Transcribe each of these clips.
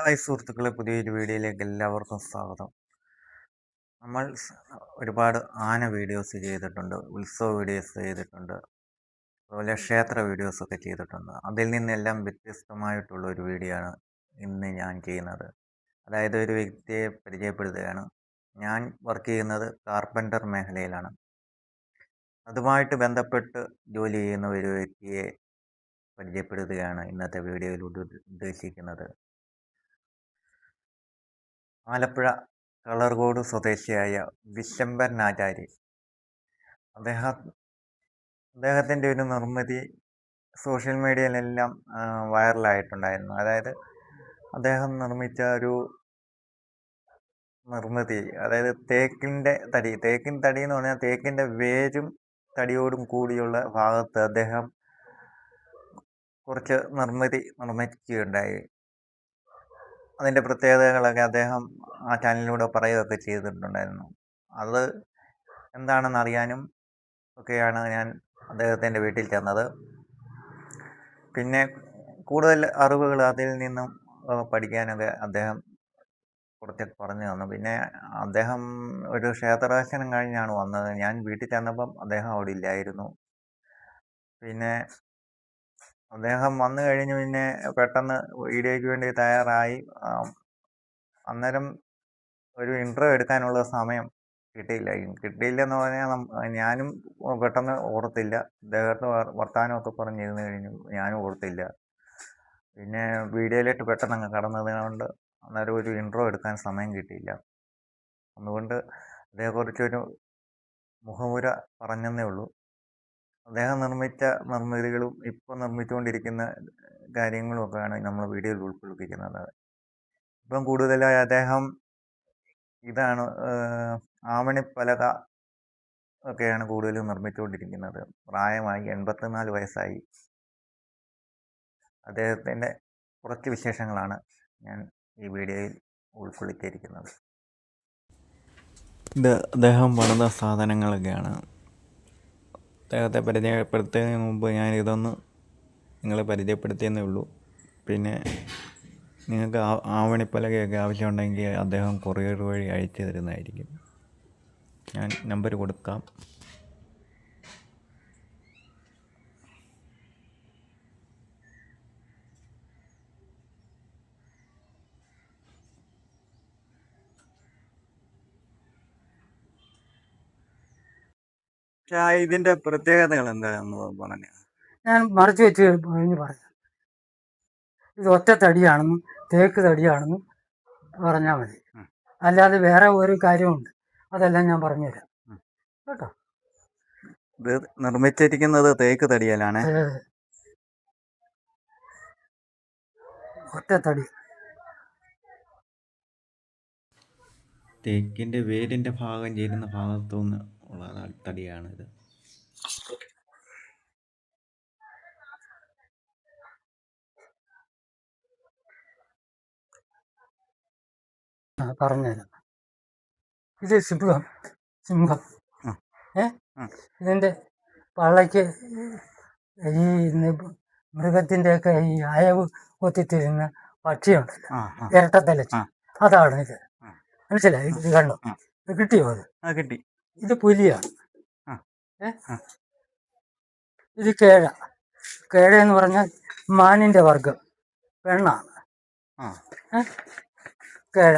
Hi സുഹൃത്തുക്കളെ, പുതിയൊരു വീഡിയോയിലേക്ക് എല്ലാവർക്കും സ്വാഗതം. നമ്മൾ ഒരുപാട് ആന വീഡിയോസ് ചെയ്തിട്ടുണ്ട്, ഉത്സവ വീഡിയോസ് ചെയ്തിട്ടുണ്ട്, അതുപോലെ ക്ഷേത്ര വീഡിയോസൊക്കെ ചെയ്തിട്ടുണ്ട്. അതിൽ നിന്നെല്ലാം വ്യത്യസ്തമായിട്ടുള്ള ഒരു വീഡിയോ ആണ് ഇന്ന് ഞാൻ ചെയ്യുന്നത്. അതായത് ഒരു വ്യക്തിയെ പരിചയപ്പെടുത്തുകയാണ്. ഞാൻ വർക്ക് ചെയ്യുന്നത് കാർപ്പൻ്റർ മേഖലയിലാണ്. അതുമായിട്ട് ബന്ധപ്പെട്ട് ജോലി ചെയ്യുന്ന ഒരു വ്യക്തിയെ പരിചയപ്പെടുത്തുകയാണ് ഇന്നത്തെ വീഡിയോയിലൂടെ ഉദ്ദേശിക്കുന്നത്. ആലപ്പുഴ കളർകോട് സ്വദേശിയായ വിശംബരൻ ആചാരി. അദ്ദേഹത്തിൻ്റെ ഒരു നിർമ്മിതി സോഷ്യൽ മീഡിയയിലെല്ലാം വൈറലായിട്ടുണ്ടായിരുന്നു. അതായത് അദ്ദേഹം നിർമ്മിച്ച ഒരു നിർമ്മിതി, അതായത് തേക്കിൻ തടി എന്ന് പറഞ്ഞാൽ തേക്കിൻ്റെ വേരും തടിയോടും കൂടിയുള്ള ഭാഗത്ത് അദ്ദേഹം കുറച്ച് നിർമ്മിക്കുകയുണ്ടായി. അതിൻ്റെ പ്രത്യേകതകളൊക്കെ അദ്ദേഹം ആ ചാനലിലൂടെ പറയുകയൊക്കെ ചെയ്തിട്ടുണ്ടായിരുന്നു. അത് എന്താണെന്ന് അറിയാനും ഒക്കെയാണ് ഞാൻ അദ്ദേഹത്തിൻ്റെ വീട്ടിൽ ചെന്നത്. പിന്നെ കൂടുതൽ അറിവുകൾ അതിൽ നിന്നും പഠിക്കാനൊക്കെ അദ്ദേഹം കുറച്ച് പറഞ്ഞു തന്നു. പിന്നെ അദ്ദേഹം ഒരു ക്ഷേത്രദർശനം കഴിഞ്ഞാണ് വന്നത്. ഞാൻ വീട്ടിൽ ചെന്നപ്പം അദ്ദേഹം അവിടെ ഇല്ലായിരുന്നു. പിന്നെ അദ്ദേഹം വന്നു കഴിഞ്ഞ് പിന്നെ പെട്ടെന്ന് വീഡിയോയ്ക്ക് വേണ്ടി തയ്യാറായി. അന്നേരം ഒരു ഇൻട്രോ എടുക്കാനുള്ള സമയം കിട്ടിയില്ലെന്ന് പറഞ്ഞാൽ ഞാനും പെട്ടെന്ന് ഓർത്തില്ല. അദ്ദേഹത്തെ വർത്തമാനമൊക്കെ പറഞ്ഞിരുന്നു കഴിഞ്ഞു, ഞാനും ഓർത്തില്ല. പിന്നെ വീഡിയോയിലേക്ക് പെട്ടെന്ന് അങ്ങ് കടന്നത് കൊണ്ട് അന്നേരം ഒരു ഇൻട്രോ എടുക്കാൻ സമയം കിട്ടിയില്ല. അതുകൊണ്ട് അതേക്കുറിച്ചൊരു മുഖമുര പറഞ്ഞെന്നേ ഉള്ളൂ. അദ്ദേഹം നിർമ്മിച്ച നിർമ്മിതികളും ഇപ്പോൾ നിർമ്മിച്ചുകൊണ്ടിരിക്കുന്ന കാര്യങ്ങളുമൊക്കെയാണ് നമ്മൾ വീഡിയോയിൽ ഉൾക്കൊള്ളിക്കുന്നത്. ഇപ്പം കൂടുതലായി അദ്ദേഹം ഇതാണ് ആവണിപ്പലക ഒക്കെയാണ് കൂടുതലും നിർമ്മിച്ചുകൊണ്ടിരിക്കുന്നത്. പ്രായമായി 84 വയസ്സായി. അദ്ദേഹത്തിൻ്റെ കുറച്ച് വിശേഷങ്ങളാണ് ഞാൻ ഈ വീഡിയോയിൽ ഉൾക്കൊള്ളിച്ചിരിക്കുന്നത്. ഇത് അദ്ദേഹം പണിത സാധനങ്ങളൊക്കെയാണ്. അദ്ദേഹത്തെ പരിചയപ്പെടുത്തുന്നതിന് മുമ്പ് ഞാനിതൊന്ന് നിങ്ങളെ പരിചയപ്പെടുത്തിയെന്നേ ഉള്ളൂ. പിന്നെ നിങ്ങൾക്ക് ആവണിപ്പലകയൊക്കെ ആവശ്യമുണ്ടെങ്കിൽ അദ്ദേഹം കൊറിയർ വഴി അയച്ചു തരുന്നതായിരിക്കും. ഞാൻ നമ്പർ കൊടുക്കാം. ഇതിൻ്റെ പ്രത്യേകതകൾ എന്താണെന്ന് പറഞ്ഞു ഞാൻ മറിച്ച് വെച്ച് കഴിഞ്ഞ് പറയാം. ഇത് ഒറ്റ തടിയാണെന്നും തേക്ക് തടിയാണെന്നും പറഞ്ഞാൽ മതി. അല്ലാതെ വേറെ ഒരു കാര്യമുണ്ട്, അതെല്ലാം ഞാൻ പറഞ്ഞുതരാം കേട്ടോ. ഇത് നിർമ്മിച്ചിരിക്കുന്നത് തേക്ക് തടിയിലാണ്. ഒറ്റ തടി, തേക്കിൻ്റെ വേരിൻ്റെ ഭാഗം ചേരുന്ന ഭാഗത്തുനിന്ന് ഉള്ള തടിയാണിത്. പറഞ്ഞുതരാം. ഇത് സിംഹം. ഇതിൻ്റെ പള്ളയ്ക്ക് ഈ മൃഗത്തിൻ്റെയൊക്കെ ഈ അയവ് കൊത്തിത്തിരുന്ന പക്ഷിയുണ്ടല്ലോ, ഇരട്ടത്തലച്ചി, അതാണ് ഇത്. മനസ്സിലായി? ഇത് കണ്ടോ? കിട്ടിയോ? അത് കിട്ടി. ഇത് പുലിയാണ്. ഇത് കേഴ. കേഴ എന്ന് പറഞ്ഞാൽ മാനിൻ്റെ വർഗം, പെണ്ണാണ്. കേഴ.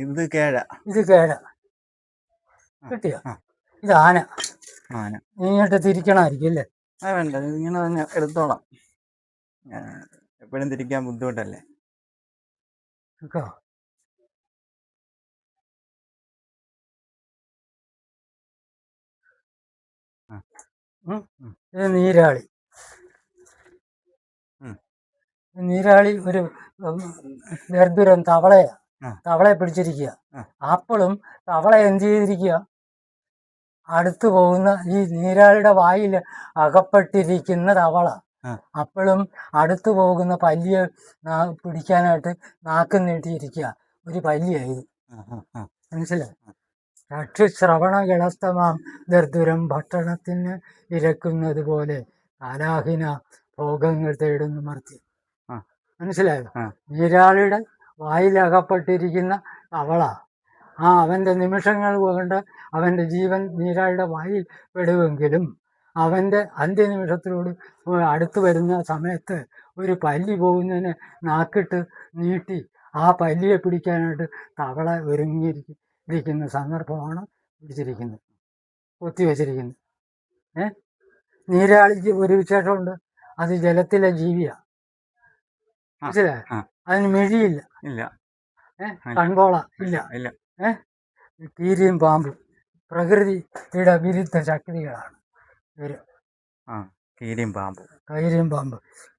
ഇത് കേഴ. ഇത് കേഴ. കിട്ടിയോ? ഇത് ആന. ഇങ്ങോട്ട് തിരിക്കണമായിരിക്കും അല്ലേ? വേണ്ട, ഇങ്ങനെ തന്നെ എടുത്തോളാം. എപ്പോഴും തിരിക്കാൻ ബുദ്ധിമുട്ടല്ലേ. ഇത് നീരാളി. നീരാളി ഒരു ദർദുരം തവളയാണ്. തവളയെ പിടിച്ചിരിക്കുക. അപ്പോഴും തവള എന്ത് ചെയ്തിരിക്കുക? അടുത്തു പോകുന്ന ഈ നീരാളിയുടെ വായിൽ അകപ്പെട്ടിരിക്കുന്ന തവള അപ്പോഴും അടുത്തു പോകുന്ന പല്ലിയെ പിടിക്കാനായിട്ട് നാക്കും നീട്ടിയിരിക്കുക. ഒരു പല്ലിയായത്. മനസ്സിലായി? ചക്ഷുശ്രവണ കിളസ്തമാം ദർദുരം ഭക്ഷണത്തിന് ഇരക്കുന്നത് പോലെ കാലാഹിന ഭോഗങ്ങൾ തേടുന്ന മർത്തി. ആ. മനസ്സിലായോ? ആ. നീരാളിയുടെ വായിലകപ്പെട്ടിരിക്കുന്ന തവള. അവൻ്റെ നിമിഷങ്ങൾ കൊണ്ട് അവൻ്റെ ജീവൻ നീരാളിയുടെ വായിൽ പെടുമെങ്കിലും അവൻ്റെ അന്ത്യനിമിഷത്തിനോട് അടുത്ത് വരുന്ന സമയത്ത് ഒരു പല്ലി പോകുന്നതിനെ നാക്കിട്ട് നീട്ടി ആ പല്ലിയെ പിടിക്കാനായിട്ട് തവള ഒരുങ്ങിയിരിക്കുന്ന സന്ദർഭമാണ് പിടിച്ചിരിക്കുന്നത്, കൊത്തിവെച്ചിരിക്കുന്നത്. നീരാളിക്ക് ഒരു വിശേഷമുണ്ട്, അത് ജലത്തിലെ ജീവിയാണ്. മനസ്സിലായോ? അതിന് മിഴിയില്ല, കൺപോള ഇല്ല. കീരിയും പാമ്പും പ്രകൃതിയുടെ വിരുദ്ധ ശക്തികളാണ് ഇവര്. കീരിയും പാമ്പ്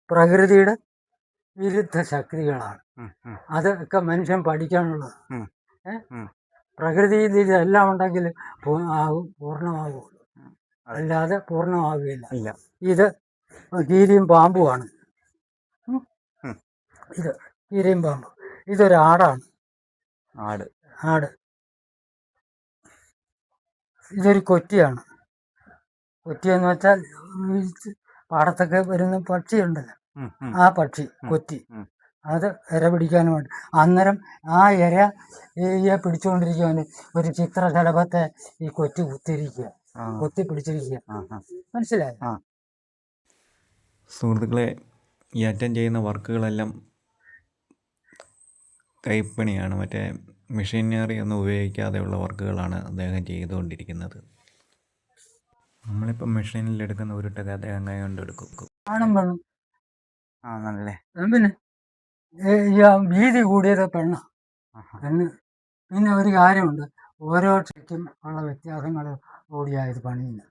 പ്രകൃതിയുടെ വിരുദ്ധ ശക്തികളാണ്. അതൊക്കെ മനുഷ്യൻ പഠിക്കാനുള്ളത്. പ്രകൃതിയിൽ ഇതെല്ലാം ഉണ്ടെങ്കിൽ പൂർണ്ണമാകുള്ളൂ, അല്ലാതെ പൂർണ്ണമാകുകയില്ല. ഇത് കീരിയും പാമ്പുമാണ്. ഇത് കീരിയും പാമ്പ്. ഇതൊരു ആടാണ്. ആട്. ഇതൊരു കൊറ്റിയാണ്. കൊറ്റി എന്ന് വെച്ചാൽ പാടത്തൊക്കെ വരുന്ന പക്ഷിയുണ്ടല്ലോ, ആ പക്ഷി കൊറ്റി. അത് ഇര പിടിക്കാനും വേണ്ടി അന്നേരം ആ ഇരയെ പിടിച്ചുകൊണ്ടിരിക്കുവാന് ഒരു ചിത്രശലഭത്തെ ഈ കൊറ്റി കൊത്തി പിടിച്ചിരിക്കുക. മനസ്സിലായോ? സുഹൃത്തുക്കളെ, ഈ അറ്റൻഡ് ചെയ്യുന്ന വർക്കുകളെല്ലാം കൈപ്പണിയാണ്. മറ്റേ മെഷീനറി ഒന്നും ഉപയോഗിക്കാതെയുള്ള വർക്കുകളാണ് അദ്ദേഹം ചെയ്തുകൊണ്ടിരിക്കുന്നത്. നമ്മളിപ്പോൾ മെഷീനിൽ എടുക്കുന്ന ഉരുട്ടൊക്കെ അദ്ദേഹം കൈ കൊണ്ട് എടുക്കും. ആണല്ലേ? പിന്നെ വീതി കൂടിയത് പെണ്ണ. പിന്നെ ഒരു കാര്യമുണ്ട്, ഓരോ ക്ഷയ്ക്കും ഉള്ള വ്യത്യാസങ്ങൾ കൂടിയായത് പണിയുന്നത്.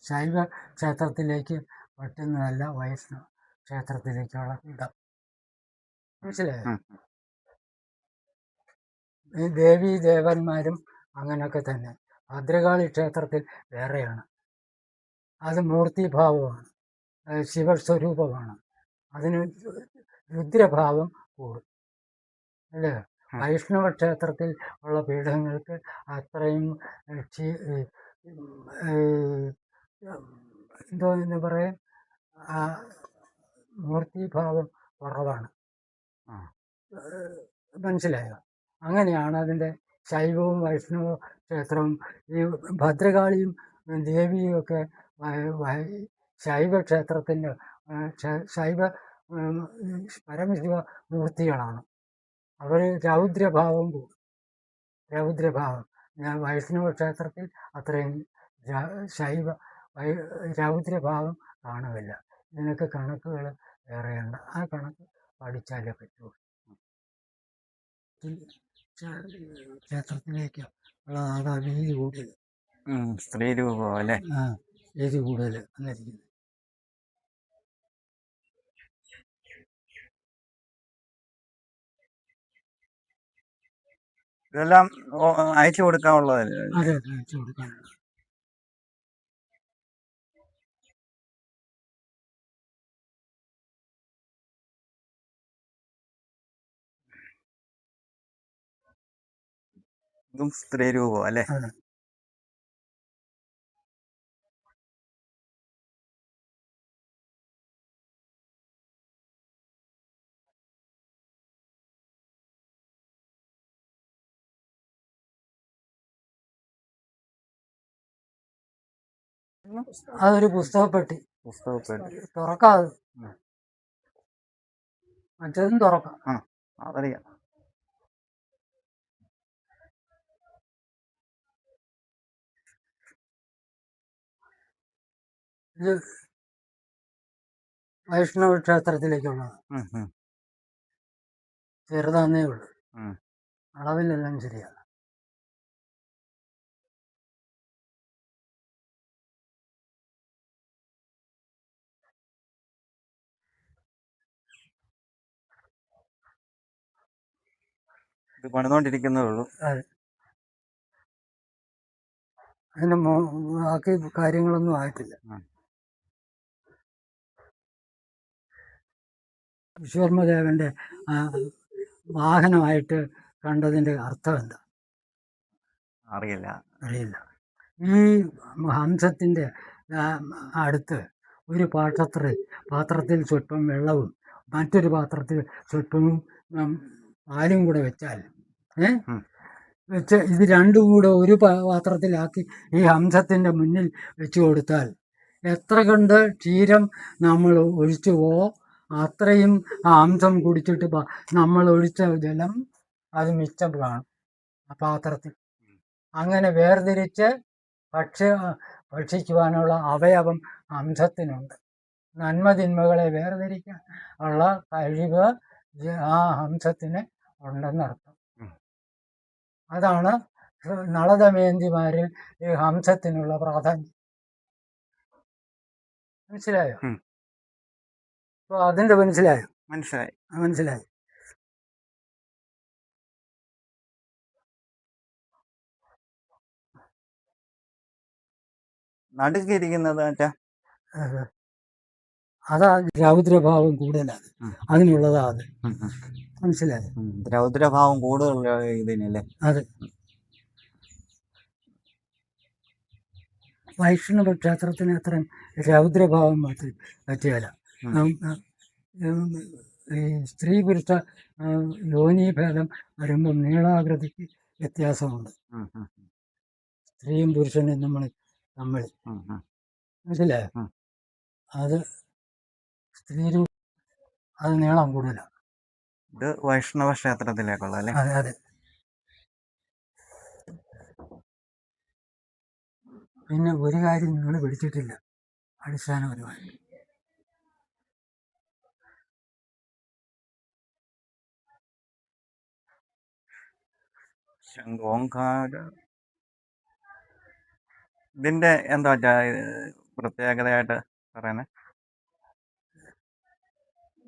ശൈവ ക്ഷേത്രത്തിലേക്ക് പറ്റുന്നതല്ല വൈഷ്ണവ ക്ഷേത്രത്തിലേക്കുള്ള ഇടം. മനസ്സിലായോ? ഈ ദേവീ ദേവന്മാരും അങ്ങനെയൊക്കെ തന്നെ. ഭദ്രകാളി ക്ഷേത്രത്തിൽ വേറെയാണ്, അത് മൂർത്തിഭാവമാണ്, ശിവസ്വരൂപമാണ്. അതിന് രുദ്രഭാവം കൂടും, അല്ലേ? വൈഷ്ണവ ക്ഷേത്രത്തിൽ ഉള്ള പീഠങ്ങൾക്ക് അത്രയും എന്തോ എന്ന് പറയാം, മൂർത്തിഭാവം കുറവാണ്. മനസ്സിലായോ? അങ്ങനെയാണ് അതിൻ്റെ ശൈവവും വൈഷ്ണവ ക്ഷേത്രവും. ഈ ഭദ്രകാളിയും ദേവിയും ഒക്കെ ശൈവ ക്ഷേത്രത്തിൻ്റെ ശൈവ പരമശിവ മൂർത്തികളാണ്. അവർ രൗദ്രഭാവം കൂടും. രൗദ്രഭാവം വൈഷ്ണവ ക്ഷേത്രത്തിൽ അത്രയും ശൈവ രൗദ്രഭാവം കാണുകയില്ല. ഇതിനൊക്കെ കണക്കുകൾ വേറെയുണ്ട്, ആ കണക്ക് പഠിച്ചാലേ പറ്റൂ. ക്ഷേത്രത്തിലേക്ക് ഉള്ള വീതി കൂടുതൽ, സ്ത്രീ രൂപം അല്ലേ? വീതി കൂടുതൽ വന്നിരിക്കുന്നത്. ഇതെല്ലാം അയച്ചു കൊടുക്കാനുള്ളതല്ലേ? അതെ, അയച്ചു കൊടുക്കാനുള്ള. ഇതും സ്ത്രീ രൂപം അല്ലേ? അതൊരു പുസ്തകപ്പെട്ടി. തുറക്കാതെ, മറ്റേതും തുറക്കാം. അതറിയാം. ഇത് വൈഷ്ണവ ക്ഷേത്രത്തിലേക്കുള്ളത്. ചെറുതാന്നേ ഉള്ളൂ, അളവിലെല്ലാം ശരിയാണ്. ഇത് പണിതുകൊണ്ടിരിക്കുന്നേ ഉള്ളൂ. അതിന് ബാക്കി കാര്യങ്ങളൊന്നും ആയിട്ടില്ല. വിശ്വകർമ്മദേവന്റെ വാഹനമായിട്ട് കണ്ടതിൻ്റെ അർത്ഥം എന്താ? അറിയില്ല. ഈ ഹംസത്തിൻ്റെ അടുത്ത് ഒരു പാത്രത്തിൽ സ്വല്പം വെള്ളവും മറ്റൊരു പാത്രത്തിൽ സ്വല്പവും പാലും കൂടെ വെച്ചാൽ വെച്ച് ഇത് രണ്ടും കൂടെ ഒരു പാത്രത്തിലാക്കി ഈ ഹംസത്തിൻ്റെ മുന്നിൽ വെച്ച് കൊടുത്താൽ എത്ര കണ്ട് ക്ഷീരം നമ്മൾ ഒഴിച്ചുവോ അത്രയും ആ ഹംസം കുടിച്ചിട്ട് നമ്മൾ ഒഴിച്ച ജലം അത് മിച്ചം കാണും ആ പാത്രത്തിൽ. അങ്ങനെ വേർതിരിച്ച് ഭക്ഷിക്കുവാനുള്ള അവയവം ഹംസത്തിനുണ്ട്. നന്മ തിന്മകളെ വേർതിരിക്കാൻ ഉള്ള കഴിവ് ആ ഹംസത്തിന് ഉണ്ടെന്നർത്ഥം. അതാണ് നളദമയന്തിമാരിൽ ഈ ഹംസത്തിനുള്ള പ്രാധാന്യം. മനസ്സിലായോ? അപ്പോൾ അതിൻ്റെ മനസ്സിലായി. നടുക്കിരിക്കുന്നത് അതാ രൗദ്രഭാവം കൂടുതലാണ്, അതിനുള്ളതാ അത്. മനസ്സിലായി? രൗദ്രഭാവം കൂടുതലുള്ള ഇതിനല്ലേ? അതെ. വൈഷ്ണവ ക്ഷേത്രത്തിന് അത്രയും രൗദ്രഭാവം പറ്റിയല്ല. ഈ സ്ത്രീ പുരുഷ യോനീഭേദം വരുമ്പോൾ നീളാകൃതിക്ക് വ്യത്യാസമുണ്ട്. സ്ത്രീയും പുരുഷനും തമ്മിൽ മനസ്സിലായോ? അത് സ്ത്രീരൂപം അത് നീളം കൂടുതലാണ്. ഇത് വൈഷ്ണവ ക്ഷേത്രത്തിലേക്കുള്ള അല്ലേ? അതെ അതെ. പിന്നെ ഒരു കാര്യം നിങ്ങൾ പിടിച്ചിട്ടില്ല അടിസ്ഥാനപരമായി. ഓംകാര ഇതിന്റെ എന്താ പ്രത്യേകതയായിട്ട് പറയുന്നത്?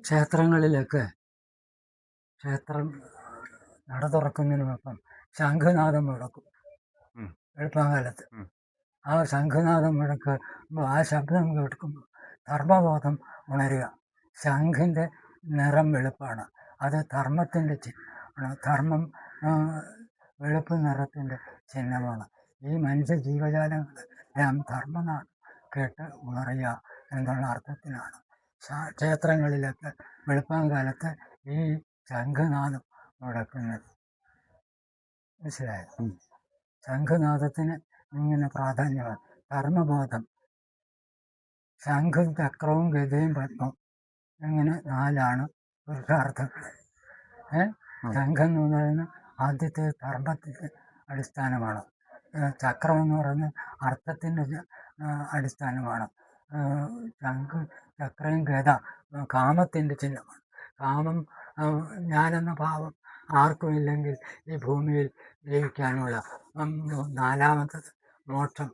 ക്ഷേത്രങ്ങളിലൊക്കെ ക്ഷേത്രം നട തുറക്കുന്നതിനൊപ്പം ശംഖുനാഥം മുഴക്കും വെളുപ്പാങ്കാലത്ത്. ആ ശംഖുനാഥം മുഴക്കുമ്പോൾ ആ ശബ്ദം കേൾക്കുമ്പോൾ ധർമ്മബോധം ഉണരുക. ശംഖിൻ്റെ നിറം വെളുപ്പാണ്, അത് ധർമ്മത്തിൻ്റെ ചിഹ്നമാണ്. ധർമ്മം വെളുപ്പ് നിറത്തിൻ്റെ ചിഹ്നമാണ്. ഈ മനുഷ്യ ജീവജാലങ്ങളെല്ലാം ധർമ്മനാഥം കേട്ട് ഉണരുക എന്നുള്ള അർത്ഥത്തിലാണ് ക്ഷേത്രങ്ങളിലൊക്കെ വെളുപ്പാങ്കാലത്ത് ഈ ശംഖുനാഥം മുഴക്കുന്നത്. മനസ്സിലായോ? ശംഖുനാഥത്തിന് ഇങ്ങനെ പ്രാധാന്യമാണ്. ധർമ്മബോധം. ശംഖും ചക്രവും ഗദയും പത്മം ഇങ്ങനെ 4 പുരുഷാർത്ഥങ്ങൾ. ശംഖം എന്ന് പറയുന്നത് ആദ്യത്തെ ധർമ്മത്തിൻ്റെ അടിസ്ഥാനമാണ്. ചക്രം എന്ന് പറയുന്നത് അർത്ഥത്തിൻ്റെ അടിസ്ഥാനമാണ്. ചക്രയും ഗദ കാമത്തിൻ്റെ ചിഹ്നമാണ്. കാമം ഞാനെന്ന ഭാവം ആർക്കും ഇല്ലെങ്കിൽ ഈ ഭൂമിയിൽ ജീവിക്കാനുള്ള 4-മത്തത് മോക്ഷം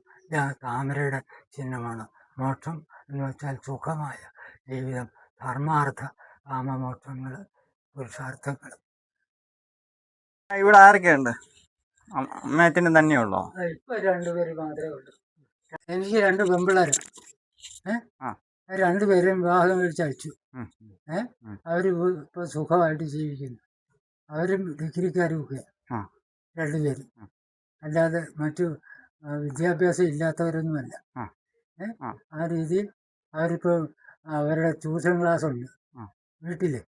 താമരയുടെ ചിഹ്നമാണ്. മോക്ഷം എന്ന് വെച്ചാൽ സുഖമായ ജീവിതം. ധർമാർത്ഥ കാമമോക്ഷങ്ങൾ പുരുഷാർത്ഥങ്ങൾ. ഇവിടെ ആരൊക്കെയുണ്ട്? അമ്മയച്ഛനും തന്നെയുള്ളോ? ഇപ്പൊ 2 പേര് മാത്രമേ ഉള്ളൂ. എനിക്ക് 2 പെമ്പിള്ളേരാണ്. 2 പേരും വിവാഹം കഴിച്ചയച്ചു. അവര് ഇപ്പൊ സുഖമായിട്ട് ജീവിക്കുന്നു. അവരും ഡിഗ്രിക്കാരുമൊക്കെയാണ് 2 പേരും. അല്ലാതെ മറ്റു വിദ്യാഭ്യാസം ഇല്ലാത്തവരൊന്നുമല്ല. ആ രീതിയിൽ അവരിപ്പോൾ അവരുടെ ട്യൂഷൻ ക്ലാസ് ഉണ്ട് വീട്ടില്.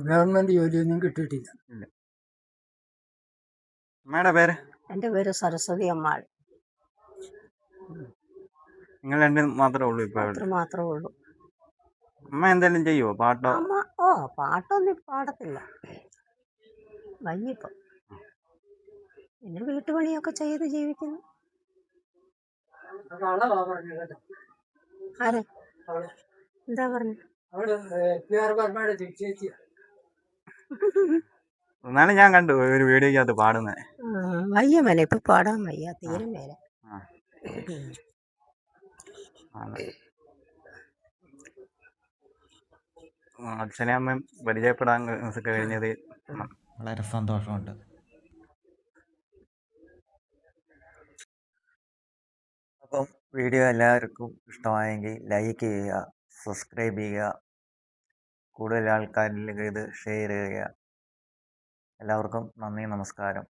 ഗവൺമെന്റ് ജോലിയൊന്നും കിട്ടിയിട്ടില്ല. അമ്മയുടെ പേര്? എൻ്റെ പേര് സരസ്വതി അമ്മാൾ. നിങ്ങൾ 2 മാത്രമേ ഉള്ളൂ ഇപ്പൊ? മാത്രമേ ഉള്ളൂ. അമ്മ എന്തെങ്കിലും ചെയ്യുവോ? പാട്ടോ? അമ്മ പാട്ടൊന്നും പാടത്തില്ല, വയ്യപ്പം. പിന്നെ വീട്ടുപണിയൊക്കെ ചെയ്ത് ജീവിക്കുന്നു. ആരെ എന്താ പറഞ്ഞു? എന്നാലും ഞാൻ കണ്ടു ഒരു വീഡിയോക്കകത്ത് പാടുന്നത്. വയ്യ മേലെ, ഇപ്പൊ പാടാൻ വയ്യ, തീരെ മേലെ. അച്ഛനെ അമ്മയും പരിചയപ്പെടാൻ കഴിഞ്ഞത് വളരെ സന്തോഷമുണ്ട്. അപ്പം വീഡിയോ എല്ലാവർക്കും ഇഷ്ടമായെങ്കിൽ ലൈക്ക് ചെയ്യുക, സബ്സ്ക്രൈബ് ചെയ്യുക, കൂടുതൽ ആൾക്കാരിലേക്ക് ഇത് ഷെയർ ചെയ്യുക. എല്ലാവർക്കും നന്ദി, നമസ്കാരം.